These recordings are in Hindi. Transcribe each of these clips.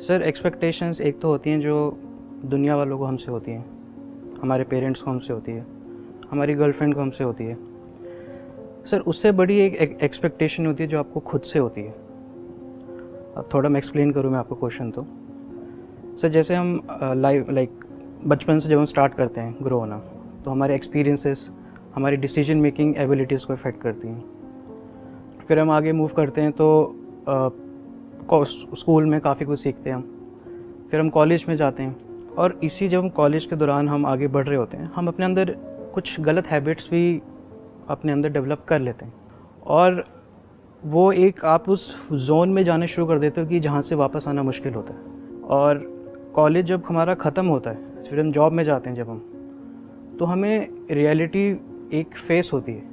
सर एक्सपेक्टेशंस एक तो होती हैं जो दुनिया वालों को हमसे होती हैं, हमारे पेरेंट्स को हमसे होती है, हमारी गर्लफ्रेंड को हमसे होती है। सर उससे बड़ी एक एक्सपेक्टेशन होती है जो आपको खुद से होती है। अब थोड़ा मैं एक्सप्लेन करूँ मैं आपको क्वेश्चन तो सर जैसे हम बचपन से जब हम स्टार्ट करते हैं ग्रो होना, तो हमारे एक्सपीरियंसेस हमारी डिसीजन मेकिंग एबिलिटीज़ को इफ़ेक्ट करती हैं। फिर हम आगे मूव करते हैं तो स्कूल में काफ़ी कुछ सीखते हैं हम, फिर हम कॉलेज में जाते हैं और इसी जब हम कॉलेज के दौरान हम आगे बढ़ रहे होते हैं, हम अपने अंदर कुछ गलत हैबिट्स भी अपने अंदर डेवलप कर लेते हैं और वो एक आप उस जोन में जाने शुरू कर देते हो कि जहाँ से वापस आना मुश्किल होता है। और कॉलेज जब हमारा ख़त्म होता है, फिर हम जॉब में जाते हैं जब हम, तो हमें रियलिटी एक फेस होती है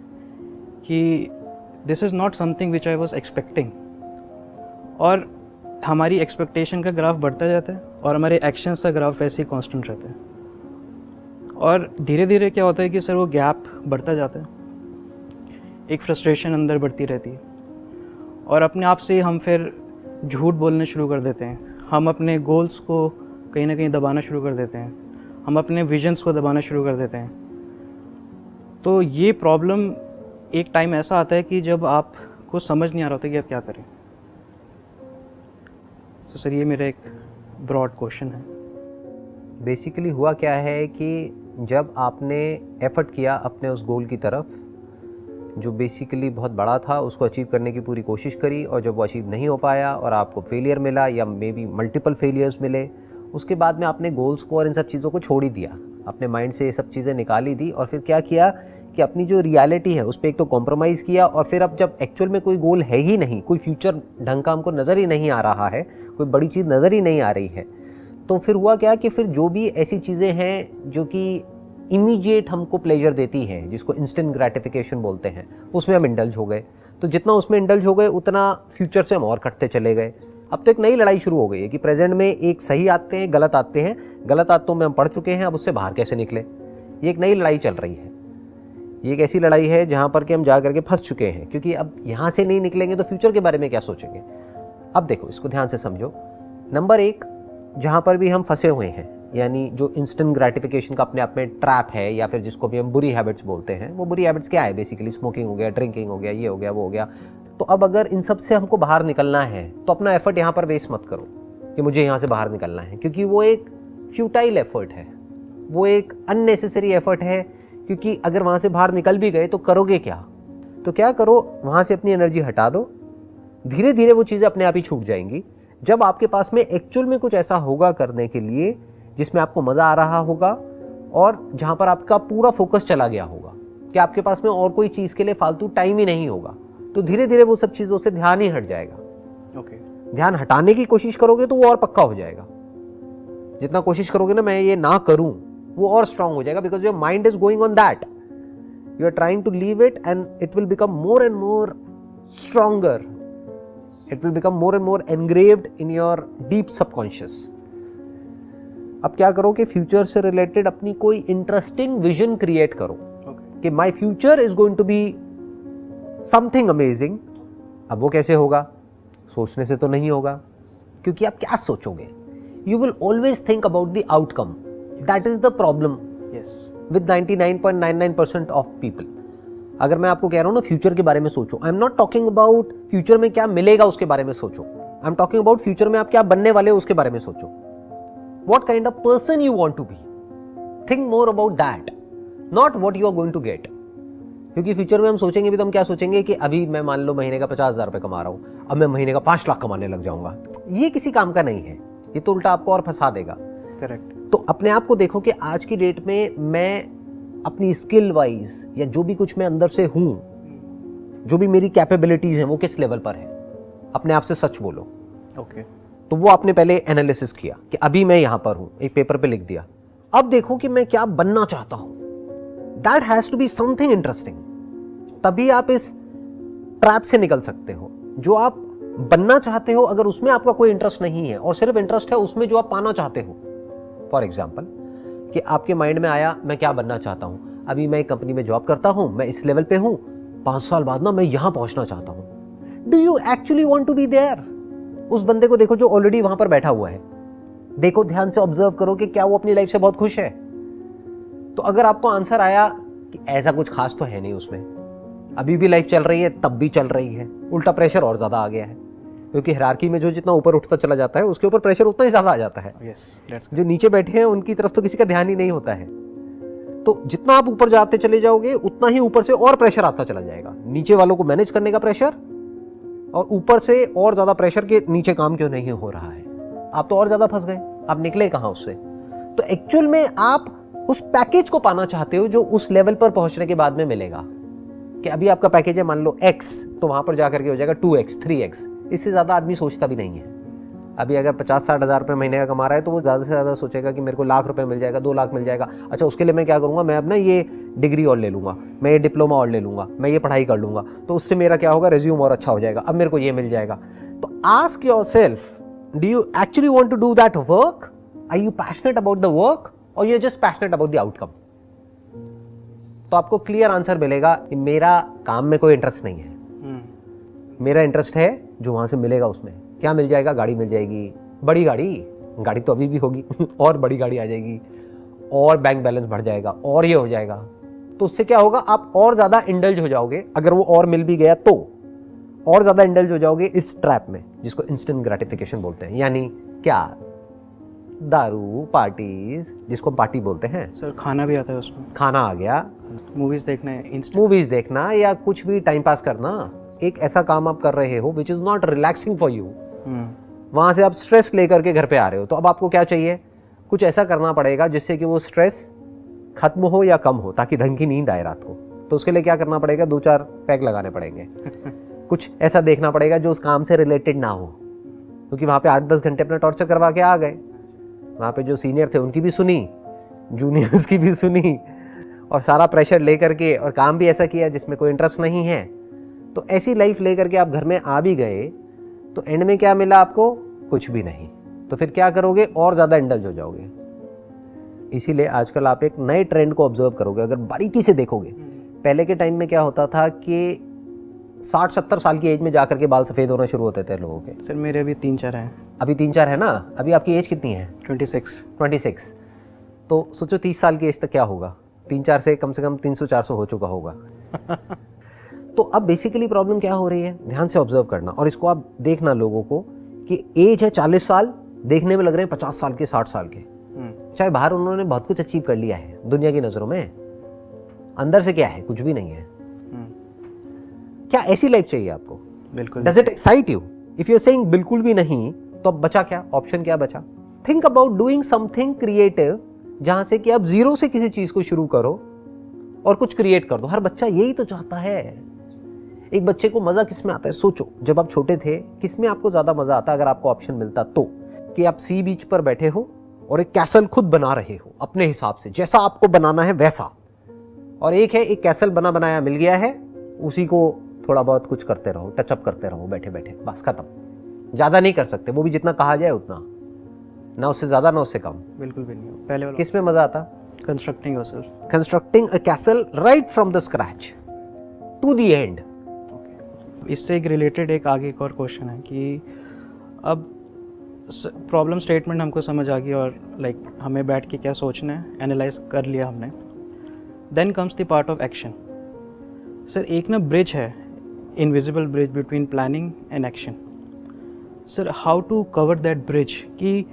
कि this is not something which I was expecting, और हमारी एक्सपेक्टेशन का ग्राफ बढ़ता जाता है और हमारे एक्शंस का ग्राफ वैसे ही कांस्टेंट रहता है। और धीरे धीरे क्या होता है कि सर वो गैप बढ़ता जाता है, एक फ्रस्ट्रेशन अंदर बढ़ती रहती है और अपने आप से हम फिर झूठ बोलने शुरू कर देते हैं। हम अपने गोल्स को कहीं ना कहीं दबाना शुरू कर देते हैं, हम अपने विजन्स को दबाना शुरू कर देते हैं। तो ये प्रॉब्लम एक टाइम ऐसा आता है कि जब आपको समझ नहीं आ रहा होता कि आप क्या करें। तो सर ये मेरा एक ब्रॉड क्वेश्चन है। बेसिकली हुआ क्या है कि जब आपने एफर्ट किया अपने उस गोल की तरफ जो बेसिकली बहुत बड़ा था, उसको अचीव करने की पूरी कोशिश करी और जब वो अचीव नहीं हो पाया और आपको फेलियर मिला या मे बी मल्टीपल फेलियर्स मिले, उसके बाद में आपने गोल्स को और इन सब चीज़ों को छोड़ ही दिया, अपने माइंड से ये सब चीज़ें निकाल ही दी और फिर क्या किया कि अपनी जो रियलिटी है उस पर एक तो कॉम्प्रोमाइज़ किया और फिर अब जब एक्चुअल में कोई गोल है ही नहीं, कोई फ्यूचर ढंग का हमको नज़र ही नहीं आ रहा है, कोई बड़ी चीज़ नज़र ही नहीं आ रही है, तो फिर हुआ क्या कि फिर जो भी ऐसी चीज़ें हैं जो कि इमीडिएट हमको प्लेजर देती हैं, जिसको इंस्टेंट ग्रेटिफिकेशन बोलते हैं, उसमें हम इंडल्ज हो गए। तो जितना उसमें इंडल्ज हो गए उतना फ्यूचर से हम और कटते चले गए। अब तो एक नई लड़ाई शुरू हो गई है कि प्रेजेंट में एक सही आते हैं, गलत आते हैं, गलत आदतों में हम पड़ चुके हैं, अब उससे बाहर कैसे निकले, ये एक नई लड़ाई चल रही है। ये एक ऐसी लड़ाई है जहाँ पर कि हम जा करके फंस चुके हैं, क्योंकि अब यहाँ से नहीं निकलेंगे तो फ्यूचर के बारे में क्या सोचेंगे। अब देखो, इसको ध्यान से समझो। नंबर एक, जहाँ पर भी हम फंसे हुए हैं, यानी जो इंस्टेंट ग्रेटिफिकेशन का अपने आप में ट्रैप है या फिर जिसको भी हम बुरी हैबिट्स बोलते हैं, वो बुरी हैबिट्स क्या है? बेसिकली स्मोकिंग हो गया, ड्रिंकिंग हो गया, ये हो गया, वो हो गया। तो अब अगर इन सब से हमको बाहर निकलना है तो अपना एफर्ट यहाँ पर वेस्ट मत करो कि मुझे यहाँ से बाहर निकलना है, क्योंकि वो एक फ्यूटाइल एफर्ट है, वो एक अननेसेसरी एफर्ट है। क्योंकि अगर वहाँ से बाहर निकल भी गए तो करोगे क्या? तो क्या करो, वहाँ से अपनी एनर्जी हटा दो, धीरे धीरे वो चीज़ें अपने आप ही छूट जाएंगी। जब आपके पास में एक्चुअल में कुछ ऐसा होगा करने के लिए जिसमें आपको मज़ा आ रहा होगा और जहाँ पर आपका पूरा फोकस चला गया होगा कि आपके पास में और कोई चीज़ के लिए फालतू टाइम ही नहीं होगा, तो धीरे धीरे वो सब चीज़ों से ध्यान ही हट जाएगा। ध्यान हटाने की कोशिश करोगे तो वो और पक्का हो जाएगा। जितना कोशिश करोगे ना मैं ये ना करूं, वो और स्ट्रांग हो जाएगा, because your mind is going on that, you are trying to leave it and it will become more and more stronger, it will become more and more engraved in your deep subconscious. अब क्या करो कि फ्यूचर से रिलेटेड अपनी कोई इंटरेस्टिंग विजन क्रिएट करो कि my future is going to be something amazing. अब वो कैसे होगा? सोचने से तो नहीं होगा, क्योंकि आप क्या सोचोगे? You will always think about the outcome. That is the problem with 99.99% of people. अगर मैं आपको कह रहा हूं ना फ्यूचर के बारे में सोचो, आई am not talking about future में क्या मिलेगा उसके बारे में सोचो, I am talking about future में आप क्या बनने वाले हो उसके बारे में सोचो। What kind of person you want to be? Think more about that, not what you are going to get. क्योंकि फ्यूचर में हम सोचेंगे भी तो हम क्या सोचेंगे कि अभी मैं मान लो महीने का 50,000 रुपये कमा रहा हूँ, अब मैं महीने का 5 लाख कमाने लग जाऊंगा। ये किसी काम का नहीं है, ये तो उल्टा आपको और फंसा देगा। करेक्ट। तो अपने आप को देखो कि आज की डेट में मैं अपनी स्किल वाइज या जो भी कुछ मैं अंदर से हूँ, जो भी मेरी कैपेबिलिटीज हैं, वो किस लेवल पर है। अपने आप से सच बोलो। ओके। तो वो आपने पहले एनालिसिस किया कि अभी मैं यहां पर हूं, एक पेपर पे लिख दिया। अब देखो कि मैं क्या बनना चाहता हूं। That has to be something interesting. तभी आप इस ट्रैप से निकल सकते हो। जो आप बनना चाहते हो, अगर उसमें आपका कोई इंटरेस्ट नहीं है और सिर्फ इंटरेस्ट है उसमें जो आप पाना चाहते हो, फॉर एग्जाम्पल कि आपके माइंड में आया मैं क्या बनना चाहता हूं, अभी मैं एक कंपनी में जॉब करता हूं, मैं इस लेवल पे हूं, 5 साल बाद ना मैं यहां पहुंचना चाहता हूं। Do you actually want to be there? उस बंदे को देखो जो ऑलरेडी वहां पर बैठा हुआ है, देखो ध्यान से ऑब्जर्व करो कि क्या वो अपनी लाइफ से बहुत खुश है। तो अगर आपको आंसर आया कि ऐसा कुछ खास तो है नहीं उसमें, अभी भी लाइफ चल रही है, तब भी चल रही है, उल्टा प्रेशर और ज़्यादा आ गया है, क्योंकि हायरार्की में जो जितना ऊपर उठता चला जाता है उसके ऊपर प्रेशर उतना ही ज़्यादा आ जाता है। जो नीचे बैठे हैं उनकी तरफ तो किसी का ध्यान ही नहीं होता है। तो जितना आप ऊपर जाते चले जाओगे उतना ही ऊपर से और प्रेशर आता चला जाएगा, नीचे वालों को मैनेज करने का प्रेशर, और ऊपर से और ज़्यादा प्रेशर के नीचे काम क्यों नहीं हो रहा है, आप तो और ज़्यादा फंस गए, आप निकले कहाँ उससे। तो एक्चुअल में आप उस पैकेज को पाना चाहते हो जो उस लेवल पर पहुंचने के बाद में मिलेगा। कि अभी आपका पैकेज है मान लो x, तो वहां पर जाकर के हो जाएगा 2x 3x, इससे ज़्यादा आदमी सोचता भी नहीं है। अभी अगर 50-60 हज़ार रुपये महीने का कमा रहा है तो वो ज़्यादा से ज़्यादा सोचेगा कि मेरे को लाख रुपए मिल जाएगा, 2 लाख मिल जाएगा, अच्छा उसके लिए मैं क्या करूँगा, मैं अब ना ये डिग्री और ले लूँगा, मैं ये डिप्लोमा और ले लूँगा, मैं ये पढ़ाई कर लूँगा, तो उससे मेरा क्या होगा, रेज्यूम और अच्छा हो जाएगा, अब मेरे को ये मिल जाएगा। तो ask yourself, do you actually want to do that work? Are you passionate about the work और you just passionate about the outcome? तो आपको क्लियर आंसर मिलेगा कि मेरा काम में कोई इंटरेस्ट नहीं है, मेरा इंटरेस्ट है जो वहां से मिलेगा उसमें। क्या मिल जाएगा? गाड़ी मिल जाएगी, बड़ी गाड़ी तो अभी भी होगी और बड़ी गाड़ी आ जाएगी, और बैंक बैलेंस बढ़ जाएगा, और ये हो जाएगा। तो उससे क्या होगा, आप और ज्यादा इंडल्ज हो जाओगे। अगर वो और मिल भी गया तो और ज्यादा इंडल्ज हो जाओगे इस ट्रैप में, जिसको इंस्टेंट ग्रेटिफिकेशन बोलते हैं। यानी क्या? दारू, पार्टीज, जिसको पार्टी बोलते हैं। सर खाना भी आता है उसमें, खाना आ गया, मूवीज देखना या कुछ भी टाइम पास करना, एक ऐसा काम आप कर रहे हो which is not relaxing for you. वहां से आप स्ट्रेस लेकर के घर पे आ रहे हो, तो अब आपको क्या चाहिए? कुछ ऐसा करना पड़ेगा जिससे कि वो स्ट्रेस खत्म हो या कम हो, ताकि ढंग की नींद आए रात को। तो उसके लिए क्या करना पड़ेगा? 2-4 पैक लगाने पड़ेंगे कुछ ऐसा देखना पड़ेगा जो उस काम से रिलेटेड ना हो, क्योंकि वहां पे 8-10 घंटे अपना टॉर्चर करवा के आ गए। वहां पे जो सीनियर थे उनकी भी सुनी, जूनियर्स की भी सुनी, और सारा प्रेशर लेकर के, और काम भी ऐसा किया जिसमें कोई इंटरेस्ट नहीं है। तो ऐसी लाइफ लेकर के आप घर में आ भी गए, तो एंड में क्या मिला आपको? कुछ भी नहीं। तो फिर क्या करोगे? और ज़्यादा इंडल्ज हो जाओगे। इसीलिए आजकल आप एक नए ट्रेंड को ऑब्जर्व करोगे, अगर बारीकी से देखोगे। पहले के टाइम में क्या होता था कि 60-70 साल की एज में जाकर के बाल सफ़ेद होना शुरू होते थे लोगों के। सर मेरे अभी 3-4 हैं। अभी 3-4 है ना? अभी आपकी एज कितनी है? 26। तो सोचो 30 साल की एज तक क्या होगा? 3-4 से कम 300-400 हो चुका होगा तो अब बेसिकली प्रॉब्लम क्या हो रही है? ध्यान से ऑब्जर्व करना, और इसको आप देखना लोगों को कि एज है 40 साल, देखने में लग रहे हैं 50 साल के, 60 साल के। चाहे बाहर उन्होंने बहुत कुछ अचीव कर लिया है दुनिया की नज़रों में, अंदर से क्या है? कुछ भी नहीं है। क्या ऐसी लाइफ चाहिए आपको? बिल्कुल। Does it excite you? If you are saying बिल्कुल भी नहीं, तो अब बचा क्या? ऑप्शन क्या बचा? Think about doing something creative, जहां से कि आप जीरो से किसी चीज को शुरू करो और कुछ क्रिएट कर दो। हर बच्चा यही तो चाहता है। एक बच्चे को मजा किस में आता है? सोचो, जब आप छोटे थे किस में आपको ज्यादा मजा आता? अगर आपको ऑप्शन मिलता तो, कि आप सी बीच पर बैठे हो और एक कैसल खुद बना रहे हो अपने हिसाब से, जैसा आपको बनाना है वैसा, और एक है एक कैसल बना बनाया मिल गया है, उसी को थोड़ा बहुत कुछ करते रहो, टचअप करते रहो बैठे बैठे, बस खत्म। ज्यादा नहीं कर सकते, वो भी जितना कहा जाए उतना, ना उससे ज्यादा ना उससे कम। बिल्कुल भी नहीं। पहले वाला किस में मजा आता? Constructing yourself, constructing a castle right from the scratch to the end. इससे एक रिलेटेड एक आगे एक और क्वेश्चन है कि अब प्रॉब्लम स्टेटमेंट हमको समझ आ गई, और लाइक हमें बैठ के क्या सोचना है, एनालाइज कर लिया हमने। Then comes the part of action. Sir एक ना ब्रिज है, invisible bridge between planning and action. Sir how to cover that bridge, कि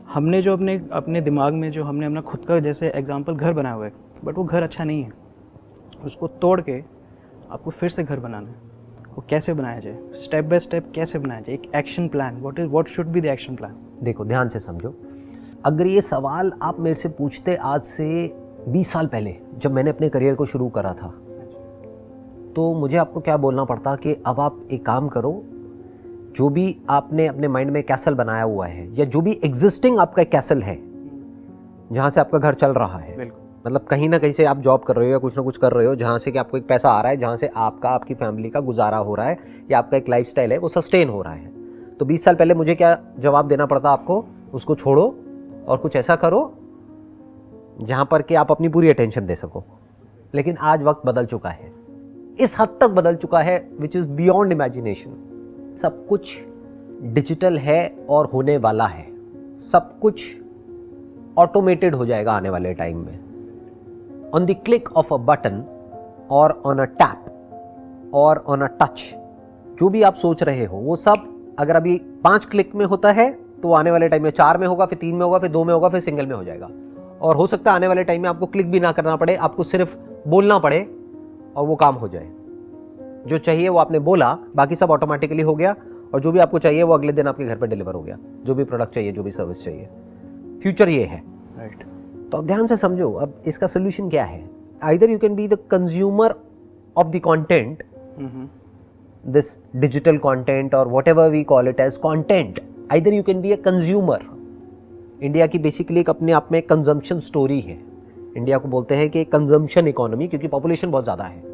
हमने जो अपने दिमाग में जो हमने अपना खुद का जैसे एग्जांपल घर बनाया हुआ है, बट वो घर अच्छा नहीं है, उसको तोड़ के आपको फिर से घर बनाना है। वो कैसे बनाया जाए? स्टेप बाय स्टेप कैसे बनाया जाए? एक action plan, what should be the action plan? देखो ध्यान से समझो, अगर ये सवाल आप मेरे से पूछते आज से 20 साल पहले, जब मैंने अपने करियर को शुरू करा था, तो मुझे आपको क्या बोलना पड़ता कि अब आप एक काम करो, जो भी आपने अपने माइंड में कैसल बनाया हुआ है, या जो भी एग्जिस्टिंग आपका कैसल है जहाँ से आपका घर चल रहा है, मतलब कहीं ना कहीं से आप जॉब कर रहे हो या कुछ ना कुछ कर रहे हो, जहाँ से कि आपको एक पैसा आ रहा है, जहाँ से आपकी फैमिली का गुजारा हो रहा है, या आपका एक लाइफस्टाइल है वो सस्टेन हो रहा है। तो 20 साल पहले मुझे क्या जवाब देना पड़ता आपको? उसको छोड़ो और कुछ ऐसा करो जहाँ पर कि आप अपनी पूरी अटेंशन दे सको। लेकिन आज वक्त बदल चुका है, इस हद तक बदल चुका है विच इज़ बियॉन्ड इमेजिनेशन। सब कुछ डिजिटल है और होने वाला है। सब कुछ ऑटोमेटेड हो जाएगा आने वाले टाइम में। On the click of a button और ऑन अ टैप और ऑन अ टच, जो भी आप सोच रहे हो वो सब अगर अभी 5 क्लिक में होता है तो आने वाले टाइम में 4 में होगा, फिर 3 में होगा, फिर 2 में होगा, फिर सिंगल में हो जाएगा। और हो सकता है आने वाले टाइम में आपको क्लिक भी ना करना पड़े, आपको सिर्फ बोलना पड़े और वो काम हो जाए। जो चाहिए वो आपने बोला, बाकी सब ऑटोमेटिकली हो गया, और जो भी आपको चाहिए वो अगले दिन आपके घर पे डिलीवर हो गया। जो भी प्रोडक्ट चाहिए, जो भी सर्विस चाहिए, फ्यूचर ये है। राइट। तो अब ध्यान से समझो, अब इसका सोल्यूशन क्या है। Either you can be the consumer of the content, this digital content और whatever we call it as content, either you can be a consumer. India की बेसिकली एक अपने आप में कंजम्पशन स्टोरी है। इंडिया को बोलते हैं कि कंजम्पशन इकोनॉमी, क्योंकि पॉपुलेशन बहुत ज़्यादा है।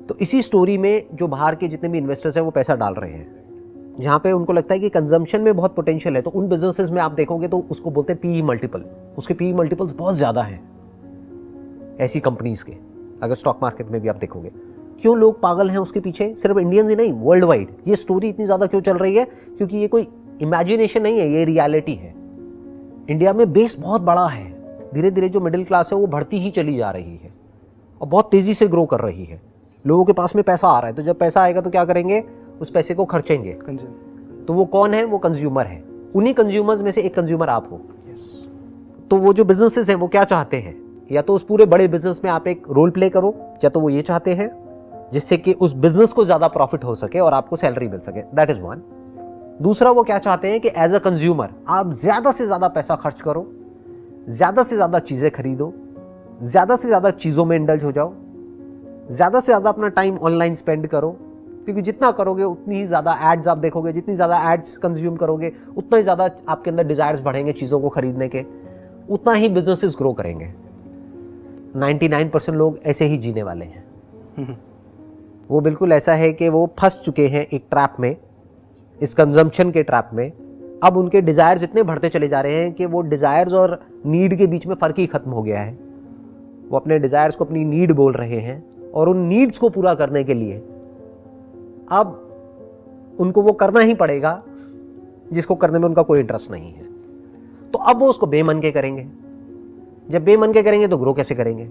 तो इसी स्टोरी में जो बाहर के जितने भी इन्वेस्टर्स हैं वो पैसा डाल रहे हैं, जहाँ पे उनको लगता है कि कंजम्पशन में बहुत पोटेंशियल है। तो उन बिजनेसेस में आप देखोगे तो उसको बोलते हैं पीई मल्टीपल, उसके पीई मल्टीपल्स बहुत ज़्यादा हैं ऐसी कंपनीज के। अगर स्टॉक मार्केट में भी आप देखोगे, क्यों लोग पागल हैं उसके पीछे, सिर्फ इंडियंस ही नहीं, वर्ल्ड वाइड ये स्टोरी इतनी ज़्यादा क्यों चल रही है? क्योंकि ये कोई इमेजिनेशन नहीं है, ये रियलिटी है। इंडिया में बेस बहुत बड़ा है, धीरे धीरे जो मिडिल क्लास है वो बढ़ती ही चली जा रही है और बहुत तेज़ी से ग्रो कर रही है। लोगों के पास में पैसा आ रहा है, तो जब पैसा आएगा तो क्या करेंगे, उस पैसे को खर्चेंगे। तो वो कौन है? वो कंज्यूमर है। उन्हीं कंज्यूमर्स में से एक कंज्यूमर आप हो। तो वो जो बिजनेसेस हैं वो क्या चाहते हैं, या तो उस पूरे बड़े बिजनेस में आप एक रोल प्ले करो, या तो वो ये चाहते हैं जिससे कि उस बिजनेस को ज़्यादा प्रॉफिट हो सके और आपको सैलरी मिल सके। That is one. दूसरा, वो क्या चाहते हैं कि एज अ कंज्यूमर आप ज़्यादा से ज़्यादा पैसा खर्च करो, ज़्यादा से ज़्यादा चीज़ें खरीदो, ज़्यादा से ज़्यादा चीज़ों में इंडल्ज हो जाओ, ज़्यादा से ज़्यादा अपना टाइम ऑनलाइन स्पेंड करो, क्योंकि जितना करोगे उतनी ही ज़्यादा एड्स आप देखोगे, जितनी ज़्यादा एड्स कंज्यूम करोगे उतना ही ज़्यादा आपके अंदर डिज़ायर्स बढ़ेंगे चीज़ों को खरीदने के, उतना ही बिजनेसेस ग्रो करेंगे। 99% लोग ऐसे ही जीने वाले हैं। वो बिल्कुल ऐसा है कि वो फंस चुके हैं एक ट्रैप में, इस कंजम्पशन के ट्रैप में। अब उनके डिज़ायर्स इतने बढ़ते चले जा रहे हैं कि वो डिज़ायर्स और नीड के बीच में फ़र्क ही खत्म हो गया है। वो अपने डिज़ायर्स को अपनी नीड बोल रहे हैं, और उन नीड्स को पूरा करने के लिए अब उनको वो करना ही पड़ेगा जिसको करने में उनका कोई इंटरेस्ट नहीं है। तो अब वो उसको बेमन के करेंगे। जब बेमन के करेंगे तो ग्रो कैसे करेंगे?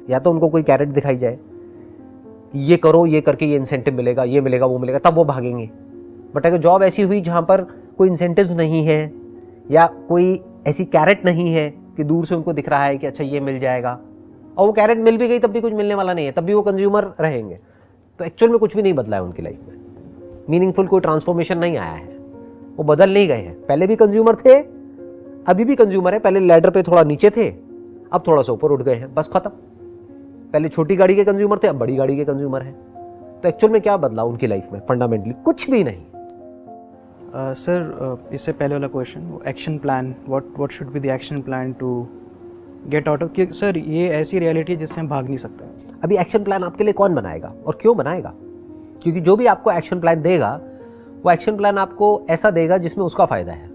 या तो उनको कोई कैरेट दिखाई जाए, ये करो, ये करके ये इंसेंटिव मिलेगा, ये मिलेगा, वो मिलेगा, तब वो भागेंगे। बट अगर जॉब ऐसी हुई जहां पर कोई इंसेंटिव्स नहीं है या कोई ऐसी कैरेट नहीं है कि दूर से उनको दिख रहा है कि अच्छा ये मिल जाएगा, और वो कैरेट मिल भी गई तब भी कुछ मिलने वाला नहीं है, तब भी वो कंज्यूमर रहेंगे, तो एक्चुअल में कुछ भी नहीं बदला है उनकी लाइफ में। मीनिंगफुल कोई ट्रांसफॉर्मेशन नहीं आया है, वो बदल नहीं गए हैं। पहले भी कंज्यूमर थे, अभी भी कंज्यूमर है। पहले लैडर पे थोड़ा नीचे थे, अब थोड़ा सा ऊपर उठ गए हैं, बस खत्म। पहले छोटी गाड़ी के कंज्यूमर थे, अब बड़ी गाड़ी के कंज्यूमर हैं। तो एक्चुअल में क्या बदला उनकी लाइफ में? फंडामेंटली कुछ भी नहीं। सर, इससे पहले वाला question, action plan, what should be the action plan to get out of, क्योंकि सर ये ऐसी रियलिटी है जिससे हम भाग नहीं सकते। अभी एक्शन प्लान आपके लिए कौन बनाएगा और क्यों बनाएगा? क्योंकि जो भी आपको एक्शन प्लान देगा वो एक्शन प्लान आपको ऐसा देगा जिसमें उसका फ़ायदा है।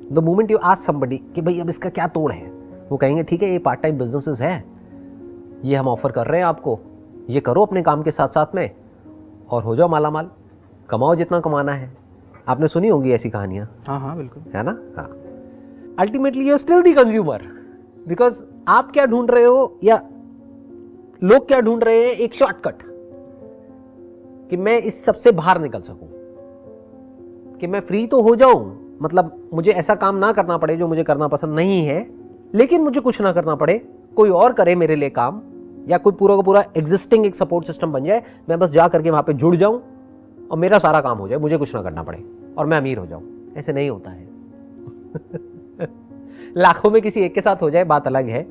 The moment you ask somebody कि भाई अब इसका क्या तोड़ है, वो कहेंगे ठीक है ये पार्ट टाइम बिजनेसेस है, ये हम ऑफर कर रहे हैं आपको, ये करो अपने काम के साथ साथ में और हो जाओ माला माल, कमाओ जितना कमाना है। आपने सुनी होंगी ऐसी कहानियाँ। हाँ बिल्कुल, है ना। हाँ, ultimately you are still the consumer, because आप क्या ढूंढ रहे हो या लोग क्या ढूंढ रहे हैं? एक शॉर्टकट कि मैं इस सबसे बाहर निकल सकूं, कि मैं फ्री तो हो जाऊं, मतलब मुझे ऐसा काम ना करना पड़े जो मुझे करना पसंद नहीं है, लेकिन मुझे कुछ ना करना पड़े, कोई और करे मेरे लिए काम, या कोई पूरा का पूरा एग्जिस्टिंग एक सपोर्ट सिस्टम बन जाए, मैं बस जा करके वहां पे जुड़ जाऊं और मेरा सारा काम हो जाए, मुझे कुछ ना करना पड़े और मैं अमीर हो जाऊं। ऐसे नहीं होता है। लाखों में किसी एक के साथ हो जाए बात अलग है,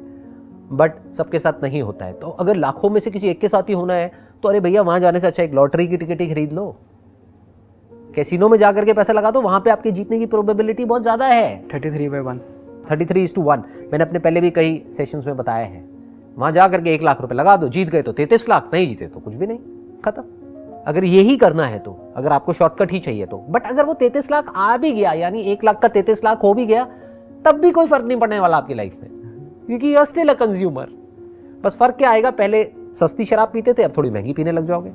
बट सबके साथ नहीं होता है। तो अगर लाखों में से किसी एक के साथ ही होना है तो अरे भैया वहां जाने से अच्छा एक लॉटरी की टिकट ही खरीद लो, कैसीनो में जाकर के पैसा लगा दो, वहां पे आपके जीतने की प्रोबेबिलिटी बहुत ज्यादा है। 33/1, 33:1। मैंने अपने पहले भी कई सेशंस में बताया है। वहां जाकर के 1 लाख रुपए लगा दो, जीत गए तो 33 लाख, नहीं जीते तो कुछ भी नहीं, खत्म। अगर यही करना है तो, अगर आपको शॉर्टकट ही चाहिए तो, बट अगर वो 33 लाख आ भी गया, यानी 1 लाख का 33 लाख हो भी गया, तब भी कोई फर्क नहीं पड़ने वाला आपकी लाइफ में, क्योंकि you are still a consumer. बस फर्क क्या आएगा, पहले सस्ती शराब पीते थे, अब थोड़ी महंगी पीने लग जाओगे।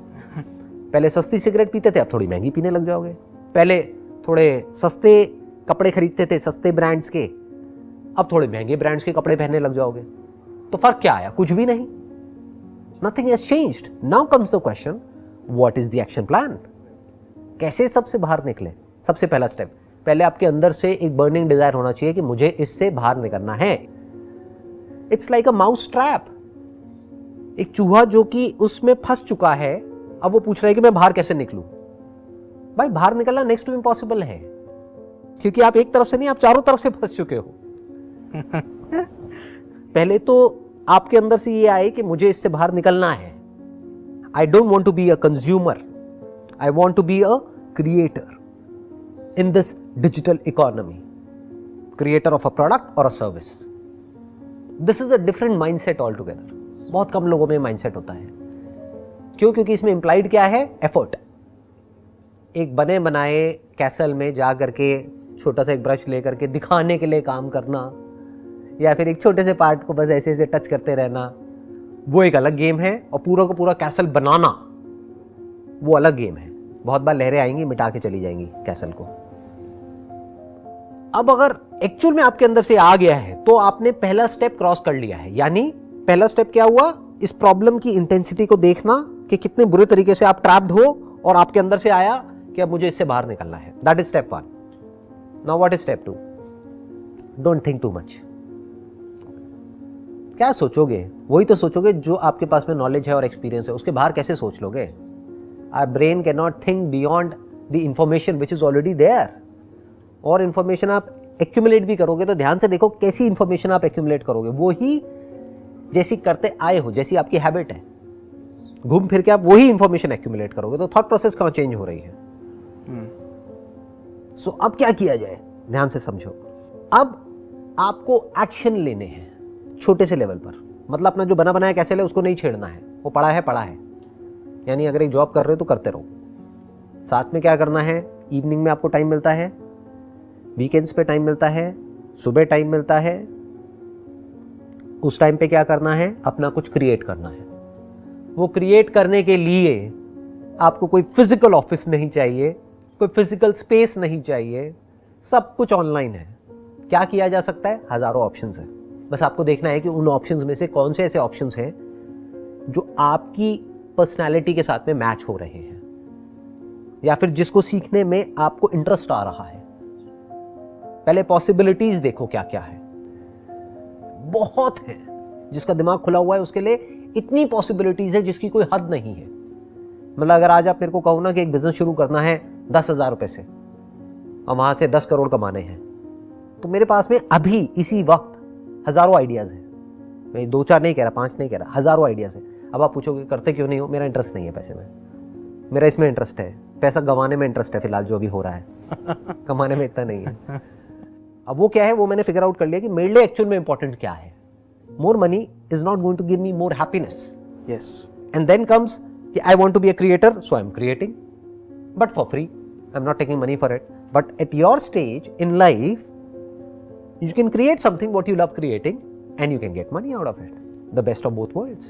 पहले सस्ती सिगरेट पीते थे, अब थोड़ी महंगी पीने लग जाओगे। पहले थोड़े सस्ते कपड़े खरीदते थे, सस्ते ब्रांड्स के, अब थोड़े महंगे ब्रांड्स के कपड़े पहनने लग जाओगे। तो फर्क क्या आया? कुछ भी नहीं। Nothing has changed. Now comes the question, what is the action plan? कैसे सबसे बाहर निकले? सबसे पहला स्टेप, पहले आपके अंदर से एक बर्निंग डिजायर होना चाहिए कि मुझे इससे बाहर निकलना है। It's like a mouse trap. एक चूहा जो कि उसमें फंस चुका है, अब वो पूछ रहा है कि मैं बाहर कैसे निकलूं। भाई बाहर निकलना नेक्स्ट टू इम्पॉसिबल है, क्योंकि आप एक तरफ से नहीं, आप चारों तरफ से फंस चुके हो। पहले तो आपके अंदर से ये आए कि मुझे इससे बाहर निकलना है। I don't want to be a consumer, I want to be a creator in this digital economy, creator of a product or a service. This is a different mindset altogether. बहुत कम लोगों में mindset होता है। क्यों? क्योंकि इसमें implied क्या है? effort। एक बने बनाए कैसल में जा करके छोटा सा एक ब्रश ले करके दिखाने के लिए काम करना, या फिर एक छोटे से पार्ट को बस ऐसे ऐसे टच करते रहना, वो एक अलग गेम है। और पूरा का पूरा कैसल बनाना वो अलग गेम है। बहुत बार लहरें आएंगी, मिटा के चली जाएंगी कैसल को। अब अगर एक्चुअल में आपके अंदर से आ गया है तो आपने पहला स्टेप क्रॉस कर लिया है। यानी पहला स्टेप क्या हुआ? इस प्रॉब्लम की इंटेंसिटी को देखना कि कितने बुरे तरीके से आप ट्रैप्ड हो, और आपके अंदर से आया कि अब मुझे इससे बाहर निकलना है। That is step 1। Now what is step 2? Don't think too much. क्या सोचोगे? वही तो सोचोगे जो आपके पास में नॉलेज है और एक्सपीरियंस है। उसके बाहर कैसे सोच लोगे? Our brain can not think beyond the information which is already there. और इंफॉर्मेशन आप एक्यूमुलेट भी करोगे तो ध्यान से देखो कैसी इंफॉर्मेशन आप एक्यूमुलेट करोगे। वो ही जैसी करते आए हो, जैसी आपकी हैबिट है, घूम फिर के आप वही इंफॉर्मेशन एक्यूमुलेट करोगे। तो थॉट प्रोसेस कहाँ चेंज हो रही है? सो अब क्या किया जाए? ध्यान से समझो। अब आपको एक्शन लेने हैं छोटे से लेवल पर। मतलब अपना जो बना बनाया कैसे है उसको नहीं छेड़ना है, वो पड़ा है पड़ा है। यानी अगर एक जॉब कर रहे हो तो करते रहो। साथ में क्या करना है? इवनिंग में आपको टाइम मिलता है, वीकेंड्स पे टाइम मिलता है, सुबह टाइम मिलता है, उस टाइम पे क्या करना है? अपना कुछ क्रिएट करना है। वो क्रिएट करने के लिए आपको कोई फिजिकल ऑफिस नहीं चाहिए, कोई फिजिकल स्पेस नहीं चाहिए, सब कुछ ऑनलाइन है। क्या किया जा सकता है? हजारों ऑप्शंस है। बस आपको देखना है कि उन ऑप्शंस में से कौन से ऐसे ऑप्शंस हैं जो आपकी पर्सनैलिटी के साथ में मैच हो रहे हैं, या फिर जिसको सीखने में आपको इंटरेस्ट आ रहा है। पहले पॉसिबिलिटीज देखो क्या क्या है। बहुत है। जिसका दिमाग खुला हुआ है उसके लिए इतनी पॉसिबिलिटीज है जिसकी कोई हद नहीं है। मतलब अगर आज आप मेरे को कहो ना कि एक बिजनेस शुरू करना है 10,000 रुपए से और वहां से 10 करोड़ कमाने हैं, तो मेरे पास में अभी इसी वक्त हजारों आइडियाज हैं। मैं 2-4 नहीं कह रहा, 5 नहीं कह रहा, हजारों आइडियाज हैं। अब आप पूछोगे करते क्यों नहीं हो? मेरा इंटरेस्ट नहीं है पैसे में, मेरा इसमें इंटरेस्ट है, पैसा गंवाने में इंटरेस्ट है फिलहाल जो अभी हो रहा है, कमाने में इतना नहीं है। अब वो क्या है? वो मैंने फिगर आउट कर लिया कि मेरे लिए एक्चुअल में इंपॉर्टेंट क्या है। More money is not going to give me more happiness. Yes. And then comes कि I want to be a creator, so I am creating but for free. I am not taking money for it, but at your stage in life you can create something what you love creating and you can get money out of it, the best of both worlds.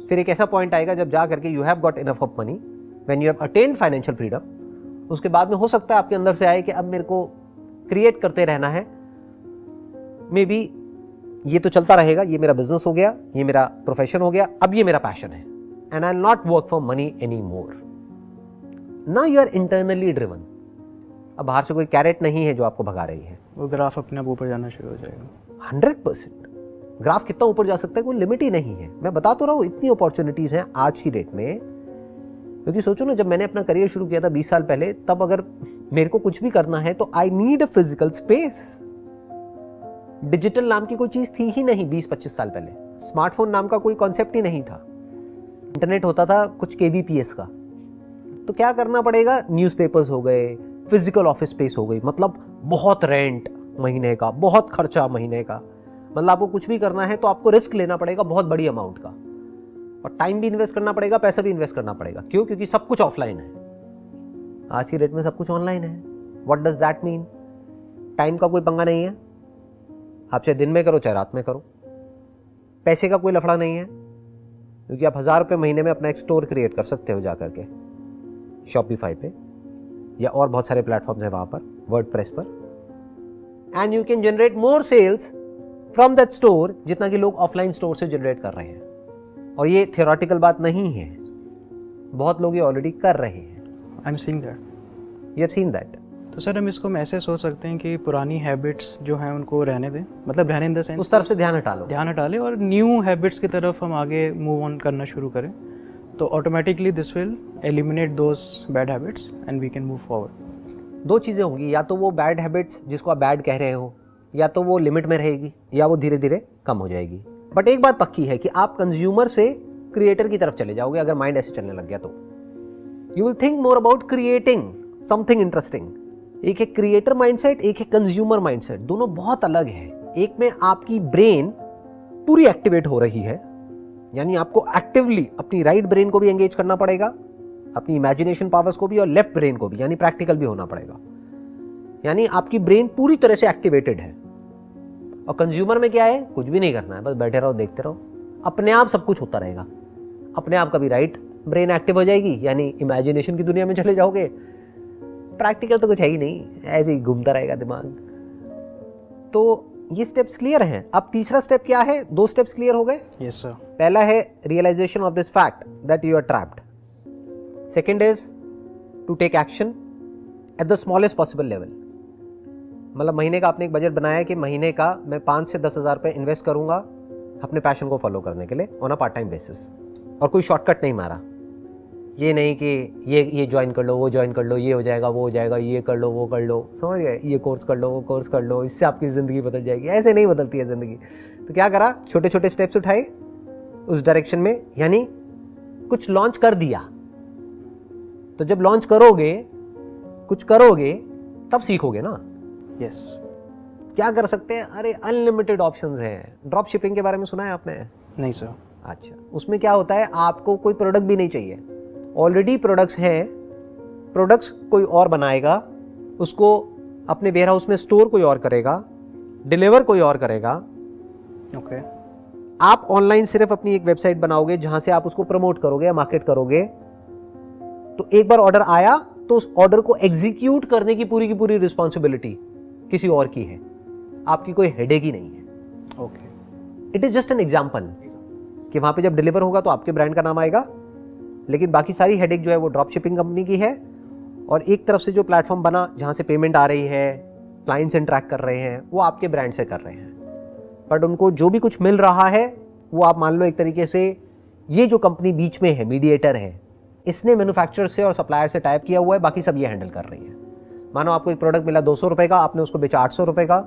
फिर एक ऐसा पॉइंट आएगा जब जा करके you have got enough of money, when you have attained financial freedom, उसके बाद में हो सकता है आपके अंदर से आए कि अब मेरे को क्रिएट करते रहना है। मे बी ये तो चलता रहेगा, ये मेरा बिजनेस हो गया, ये मेरा प्रोफेशन हो गया, अब ये मेरा पैशन है, and I not work for money any more. Now you are internally driven. अब बाहर से कोई कैरेट नहीं है जो आपको भगा रही है। वो ग्राफ अपने आप ऊपर जाना शुरू हो जाएगा। 100%। ग्राफ कितना ऊपर जा सकता है कोई लिमिट ही नहीं है। मैं बता तो रहा हूँ, इतनी अपॉर्चुनिटीज हैं आज की डेट में। क्योंकि सोचो ना, जब मैंने अपना करियर शुरू किया था 20 साल पहले, तब अगर मेरे को कुछ भी करना है तो I need a physical space. Digital नाम की कोई चीज थी ही नहीं 20-25 साल पहले। स्मार्टफोन नाम का कोई कॉन्सेप्ट ही नहीं था। इंटरनेट होता था कुछ kbps का। तो क्या करना पड़ेगा? न्यूज़पेपर्स हो गए, फिजिकल ऑफिस स्पेस हो गई, मतलब बहुत रेंट महीने का, बहुत खर्चा महीने का। मतलब आपको कुछ भी करना है तो आपको रिस्क लेना पड़ेगा बहुत बड़ी अमाउंट का, और टाइम भी इन्वेस्ट करना पड़ेगा, पैसा भी इन्वेस्ट करना पड़ेगा। क्यों? क्योंकि सब कुछ ऑफलाइन है। आज की डेट में सब कुछ ऑनलाइन है। What does that mean? Time का कोई पंगा नहीं है। आप चाहे दिन में करो चाहे रात में करो। पैसे का कोई लफड़ा नहीं है, क्योंकि आप 1000 रुपये महीने में अपना एक स्टोर क्रिएट कर सकते हो जा करके। शॉपिफाई पे या और बहुत सारे प्लेटफॉर्म्स हैं वहाँ पर, वर्डप्रेस पर, and you can generate more sales from that store जितना कि लोग ऑफलाइन स्टोर से जनरेट कर रहे हैं। और ये थियोरेटिकल बात नहीं है, बहुत लोग ये ऑलरेडी कर रहे हैं। I am seeing that, you have seen that. तो सर हम इसको ऐसे सोच सकते हैं कि पुरानी हैबिट्स जो हैं उनको रहने दें, मतलब रहने इन द सेंस उस तरफ से ध्यान हटा लो, ध्यान हटा लें और न्यू हैबिट्स की तरफ हम आगे मूव ऑन करना शुरू करें, तो automatically this will eliminate those bad habits and we can move forward. दो चीज़ें होंगी, या तो वो बैड हैबिट्स जिसको आप बैड कह रहे हो, या तो वो लिमिट में रहेगी, या वो धीरे धीरे कम हो जाएगी। बट एक बात पक्की है कि आप कंज्यूमर से क्रिएटर की तरफ चले जाओगे अगर माइंड ऐसे चलने लग गया तो। You will think more about creating something interesting. एक है क्रिएटर माइंडसेट, एक है कंज्यूमर माइंडसेट, दोनों बहुत अलग है। एक में आपकी ब्रेन पूरी एक्टिवेट हो रही है, यानी आपको एक्टिवली अपनी राइट ब्रेन को भी एंगेज करना पड़ेगा, अपनी इमेजिनेशन पावर्स को भी, और लेफ्ट ब्रेन को भी, यानी प्रैक्टिकल भी होना पड़ेगा, यानी आपकी ब्रेन पूरी तरह से एक्टिवेटेड है। और कंज्यूमर में क्या है, कुछ भी नहीं करना है, बस बैठे रहो, देखते रहो, अपने आप सब कुछ होता रहेगा। अपने आप कभी राइट ब्रेन एक्टिव हो जाएगी, यानी इमेजिनेशन की दुनिया में चले जाओगे, प्रैक्टिकल तो कुछ है ही नहीं, ऐसे ही घूमता रहेगा दिमाग। तो ये स्टेप्स क्लियर हैं। अब तीसरा स्टेप क्या है, दो स्टेप्स क्लियर हो गए। Yes sir. पहला है realisation of this fact that you are trapped. Second is to take action at the smallest possible level. मतलब महीने का आपने एक बजट बनाया कि महीने का मैं 5 से 10 हज़ार रुपये इन्वेस्ट करूंगा अपने पैशन को फॉलो करने के लिए on a part time basis, और कोई शॉर्टकट नहीं मारा। ये नहीं कि ये ज्वाइन कर लो, वो ज्वाइन कर लो, ये हो जाएगा, वो हो जाएगा, ये कर लो, वो कर लो, समझ गए, ये कोर्स कर लो, वो कोर्स कर लो, इससे आपकी ज़िंदगी बदल जाएगी। ऐसे नहीं बदलती है ज़िंदगी। तो क्या करा, छोटे छोटे स्टेप्स उठाए उस डायरेक्शन में, यानी कुछ लॉन्च कर दिया। तो जब लॉन्च करोगे, कुछ करोगे, तब सीखोगे ना। यस। क्या कर सकते हैं, अरे अनलिमिटेड ऑप्शंस हैं। ड्रॉप शिपिंग के बारे में सुना है आपने? नहीं सर। अच्छा, उसमें क्या होता है, आपको कोई प्रोडक्ट भी नहीं चाहिए, ऑलरेडी प्रोडक्ट्स हैं, प्रोडक्ट्स कोई और बनाएगा, उसको अपने वेयर हाउस में स्टोर कोई और करेगा, डिलीवर कोई और करेगा। ओके। आप ऑनलाइन सिर्फ अपनी एक वेबसाइट बनाओगे जहां से आप उसको प्रमोट करोगे या मार्केट करोगे। तो एक बार ऑर्डर आया तो उस ऑर्डर को एग्जीक्यूट करने की पूरी रिस्पॉन्सिबिलिटी किसी और की है, आपकी कोई हेडेक ही नहीं है। Okay. It is just an example कि वहां पे जब डिलीवर होगा तो आपके ब्रांड का नाम आएगा, लेकिन बाकी सारी हेडेक जो है वो ड्रॉप शिपिंग कंपनी की है। और एक तरफ से जो प्लेटफॉर्म बना जहां से पेमेंट आ रही है, क्लाइंट्स इंटरैक्ट कर रहे हैं, वो आपके ब्रांड से कर रहे हैं। बट उनको जो भी कुछ मिल रहा है वो आप मान लो एक तरीके से ये जो कंपनी बीच में है, मीडिएटर है, इसने मैन्युफैक्चरर से और सप्लायर से टाइप किया हुआ है, बाकी सब ये हैंडल कर रही है। मानो आपको एक प्रोडक्ट मिला 200 रुपये का, आपने उसको बेचा 800 रुपये का,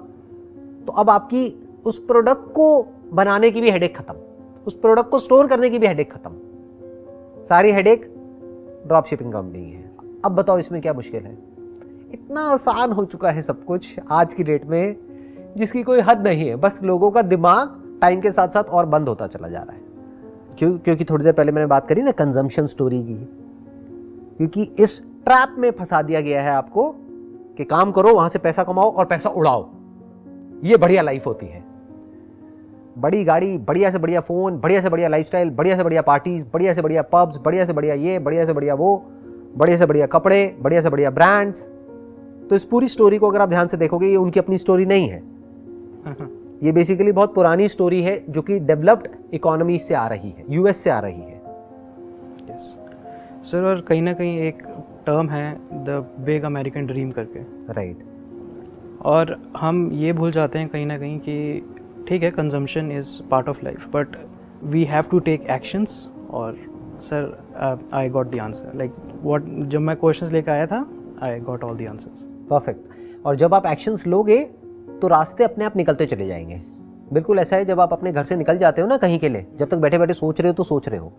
तो अब आपकी उस प्रोडक्ट को बनाने की भी हेडेक खत्म, उस प्रोडक्ट को स्टोर करने की भी हेडेक खत्म, सारी हेडेक ड्रॉप शिपिंग कंपनी है। अब बताओ इसमें क्या मुश्किल है? इतना आसान हो चुका है सब कुछ आज की डेट में, जिसकी कोई हद नहीं है। बस लोगों का दिमाग टाइम के साथ साथ और बंद होता चला जा रहा है। क्योंकि थोड़ी देर पहले मैंने बात करी ना कंजम्पशन स्टोरी की, क्योंकि इस ट्रैप में फंसा दिया गया है आपको कि काम करो, वहां से पैसा कमाओ और पैसा उड़ाओ, ये बढ़िया लाइफ होती है। बड़ी गाड़ी, बढ़िया से बढ़िया फोन, बढ़िया से बढ़िया लाइफस्टाइल, बढ़िया से बढ़िया पार्टीज, बढ़िया से बढ़िया पब्स, बढ़िया से बढ़िया ये, बढ़िया से बढ़िया वो, बढ़िया से बढ़िया कपड़े, बढ़िया से बढ़िया ब्रांड्स। तो इस पूरी स्टोरी को अगर आप ध्यान से देखोगे, ये उनकी अपनी स्टोरी नहीं है। ये बेसिकली बहुत पुरानी स्टोरी है जो कि डेवलप्ड इकोनॉमी से आ रही है, यूएस से आ रही है। Yes sir. और कहीं ना कहीं एक टर्म है द बिग अमेरिकन ड्रीम करके, राइट। और हम ये भूल जाते हैं कहीं ना कहीं कि ठीक है consumption is part of life, but we have to take actions. और sir I got the answer, like what, जब मैं क्वेश्चंस लेकर आया था I got all the answers. Perfect. और जब आप एक्शंस लोगे तो रास्ते अपने आप निकलते चले जाएंगे। बिल्कुल ऐसा है, जब आप अपने घर से निकल जाते हो ना कहीं के लिए, जब तक बैठे बैठे सोच रहे हो तो सोच रहे हो,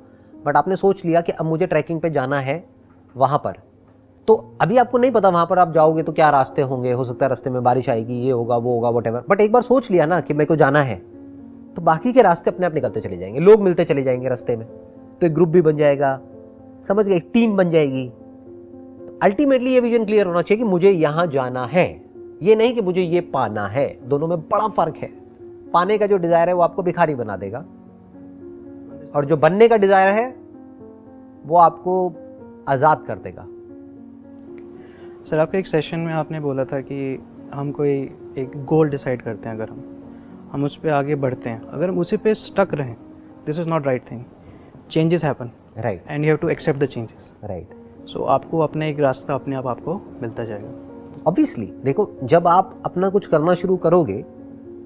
बट आपने सोच लिया कि अब मुझे ट्रैकिंग पे जाना है वहाँ पर, तो अभी आपको नहीं पता वहाँ पर आप जाओगे तो क्या रास्ते होंगे, हो सकता है रास्ते में बारिश आएगी, ये होगा, वो होगा, व्हाटएवर। बट एक बार सोच लिया ना कि मेरे को जाना है, तो बाकी के रास्ते अपने आप निकलते चले जाएंगे, लोग मिलते चले जाएंगे रास्ते में, तो एक ग्रुप भी बन जाएगा, समझ गए, एक टीम बन जाएगी। तो अल्टीमेटली ये विजन क्लियर होना चाहिए कि मुझे यहाँ जाना है, ये नहीं कि मुझे ये पाना है। दोनों में बड़ा फर्क है। पाने का जो डिजायर है वो आपको भिखारी बना देगा, और जो बनने का डिजायर है वो आपको आजाद कर देगा। सर आपके एक सेशन में आपने बोला था कि हम कोई एक गोल डिसाइड करते हैं, अगर हम उस पर आगे बढ़ते हैं, अगर हम उसी पे स्टक रहें, this is not right thing. Changes happen right. And you have to accept the changes. Right. So आपको अपना एक रास्ता अपने आप आपको मिलता जाएगा. ऑब्वियसली देखो, जब आप अपना कुछ करना शुरू करोगे,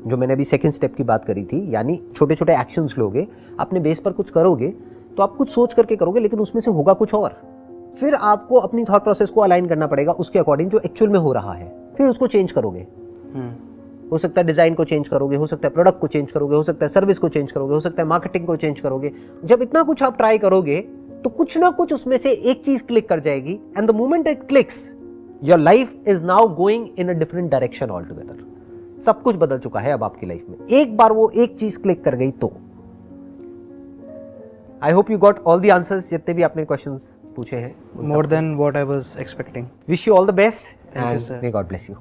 जो मैंने अभी सेकंड स्टेप की बात करी थी, यानी छोटे छोटे एक्शंस लोगे, अपने बेस पर कुछ करोगे, तो आप कुछ सोच करके करोगे, लेकिन उसमें से होगा कुछ और. फिर आपको अपनी थॉट प्रोसेस को अलाइन करना पड़ेगा उसके अकॉर्डिंग जो एक्चुअल में हो रहा है, फिर उसको चेंज करोगे. हो सकता है डिज़ाइन को चेंज करोगे, हो सकता है प्रोडक्ट को चेंज करोगे, हो सकता है सर्विस को चेंज करोगे, हो सकता है मार्केटिंग को चेंज करोगे. जब इतना कुछ आप ट्राई करोगे तो कुछ ना कुछ उसमें से एक चीज क्लिक कर जाएगी, and the moment it clicks, your life is now going in a different direction all together. सब कुछ बदल चुका है अब आपकी लाइफ में. एक बार वो एक चीज क्लिक कर गई तो. I hope you got all the answers, जितने भी आपने क्वेश्चंस पूछे हैं. More than what I was expecting. Wish you all the best Thank you, sir. And may God bless you.